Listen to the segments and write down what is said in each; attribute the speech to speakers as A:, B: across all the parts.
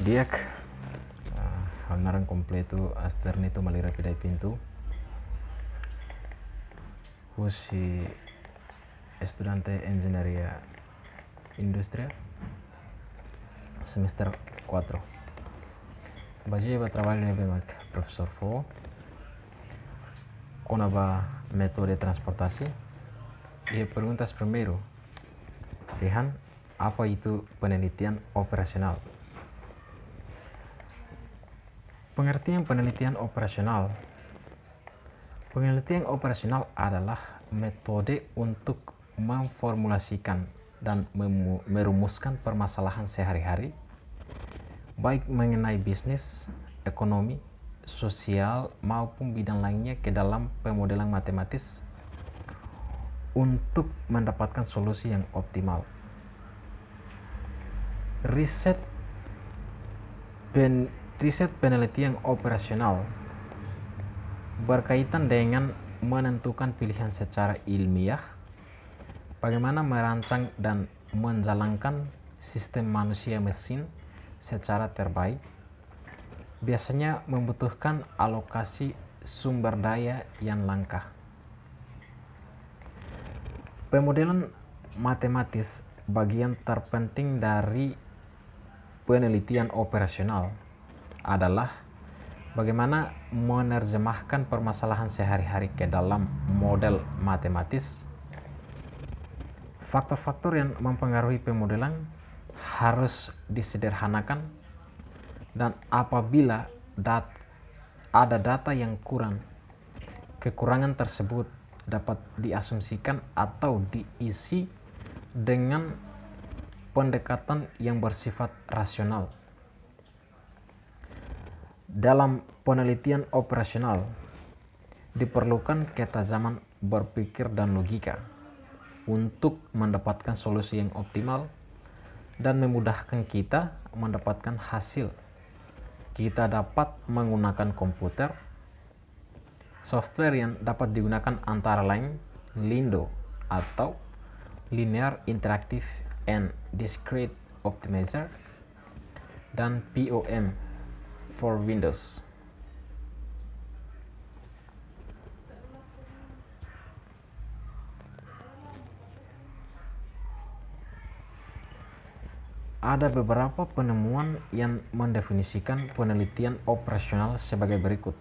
A: Diak, hangaran completo asternito malira pidai pintu. Fui estudante ingeniería industrial semester 4. Baje ba trabalho nebe mak professor Fo. Conaba metode transportasi. E perguntas primeiro, Rehan, apa itu penelitian operasional? Pengertian penelitian operasional. Penelitian operasional adalah metode untuk memformulasikan dan merumuskan permasalahan sehari-hari, baik mengenai bisnis, ekonomi, sosial, maupun bidang lainnya ke dalam pemodelan matematis untuk mendapatkan solusi yang optimal. Riset penelitian operasional berkaitan dengan menentukan pilihan secara ilmiah, bagaimana merancang dan menjalankan sistem manusia mesin secara terbaik, biasanya membutuhkan alokasi sumber daya yang langka. Pemodelan matematis bagian terpenting dari penelitian operasional adalah bagaimana menerjemahkan permasalahan sehari-hari ke dalam model matematis. Faktor-faktor yang mempengaruhi pemodelan harus disederhanakan, dan apabila ada data yang kurang, kekurangan tersebut dapat diasumsikan atau diisi dengan pendekatan yang bersifat rasional. Dalam penelitian operasional diperlukan ketajaman berpikir dan logika untuk mendapatkan solusi yang optimal dan memudahkan kita mendapatkan hasil. Kita dapat menggunakan komputer, software yang dapat digunakan antara lain Lindo atau Linear Interactive and Discrete Optimizer dan POM for Windows. Ada beberapa penemuan yang mendefinisikan penelitian operasional sebagai berikut.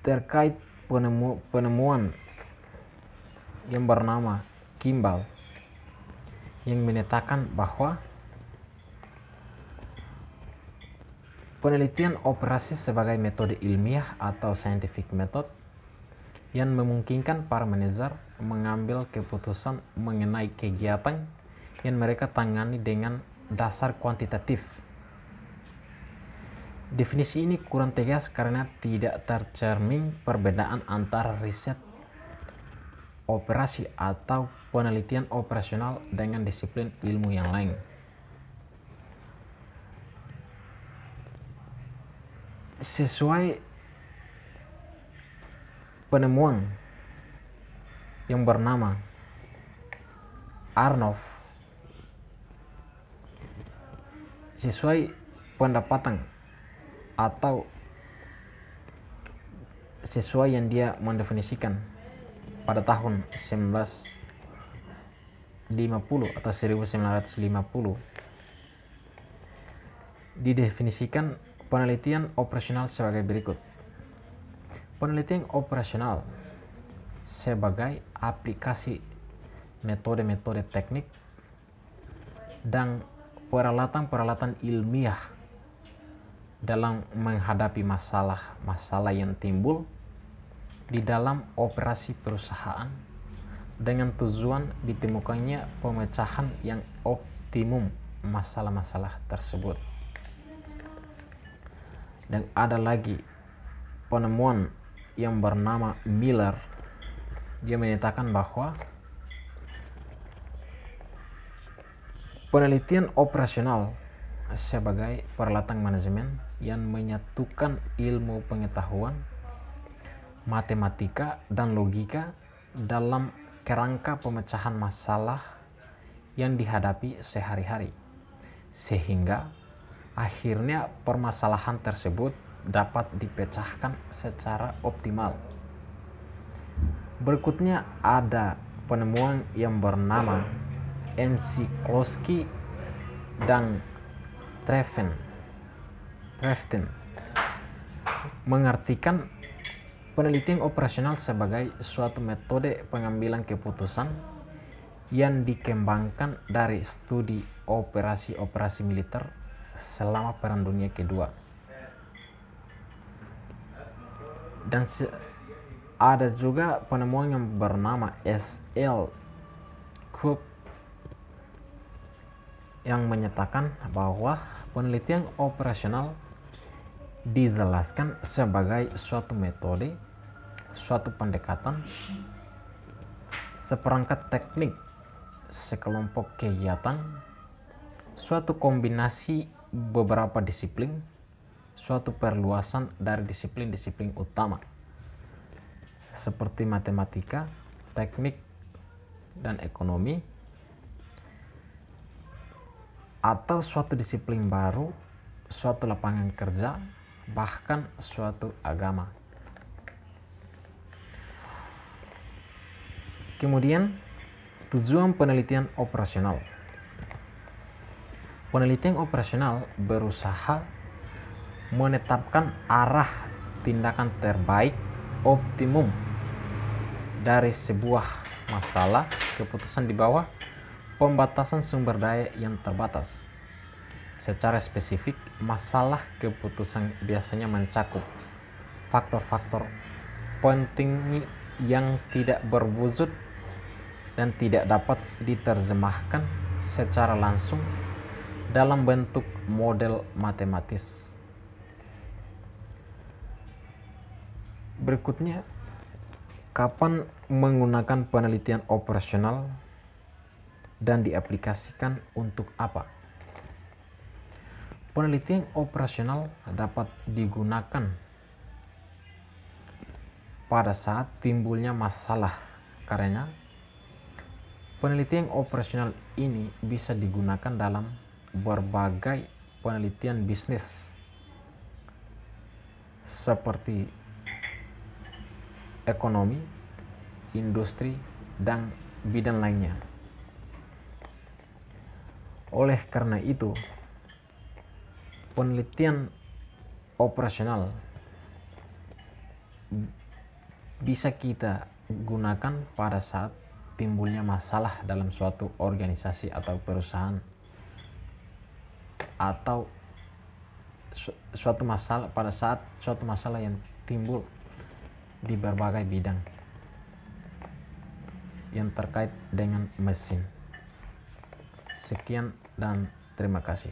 A: Terkait penemuan yang bernama Kimball yang menyatakan bahwa penelitian operasi sebagai metode ilmiah atau scientific method yang memungkinkan para manajer mengambil keputusan mengenai kegiatan yang mereka tangani dengan dasar kuantitatif. Definisi ini kurang tegas karena tidak tercermin perbedaan antara riset operasi atau penelitian operasional dengan disiplin ilmu yang lain. Sesuai penemuan yang bernama Arnov, sesuai pendapatan atau sesuai yang dia mendefinisikan pada tahun 1950 atau 1950, didefinisikan penelitian operasional sebagai berikut. Penelitian operasional sebagai aplikasi metode-metode teknik dan peralatan-peralatan ilmiah dalam menghadapi masalah-masalah yang timbul di dalam operasi perusahaan dengan tujuan ditemukannya pemecahan yang optimum masalah-masalah tersebut. Dan ada lagi penemuan yang bernama Miller. Dia menyatakan bahwa penelitian operasional sebagai peralatan manajemen yang menyatukan ilmu pengetahuan, matematika, dan logika dalam kerangka pemecahan masalah yang dihadapi sehari-hari, sehingga akhirnya permasalahan tersebut dapat dipecahkan secara optimal. Berikutnya ada penemuan yang bernama McCloskey dan Treften mengartikan penelitian operasional sebagai suatu metode pengambilan keputusan yang dikembangkan dari studi operasi-operasi militer selama Perang Dunia Kedua. Dan ada juga penemuan yang bernama S.L. Cook yang menyatakan bahwa penelitian operasional dijelaskan sebagai suatu metode, suatu pendekatan, seperangkat teknik, sekelompok kegiatan, suatu kombinasi beberapa disiplin, suatu perluasan dari disiplin-disiplin utama seperti matematika, teknik, dan ekonomi, atau suatu disiplin baru, suatu lapangan kerja, bahkan suatu agama. Kemudian, tujuan penelitian operasional. Penelitian operasional berusaha menetapkan arah tindakan terbaik optimum dari sebuah masalah keputusan di bawah pembatasan sumber daya yang terbatas. Secara spesifik, masalah keputusan biasanya mencakup faktor-faktor penting yang tidak berwujud dan tidak dapat diterjemahkan secara langsung dalam bentuk model matematis. Berikutnya, kapan menggunakan penelitian operasional dan diaplikasikan untuk apa? Penelitian operasional dapat digunakan pada saat timbulnya masalah, karena penelitian operasional ini bisa digunakan dalam berbagai penelitian bisnis seperti ekonomi, industri, dan bidang lainnya. Oleh karena itu, penelitian operasional bisa kita gunakan pada saat timbulnya masalah dalam suatu organisasi atau perusahaan, atau suatu masalah pada saat suatu masalah yang timbul di berbagai bidang yang terkait dengan mesin. Sekian dan terima kasih.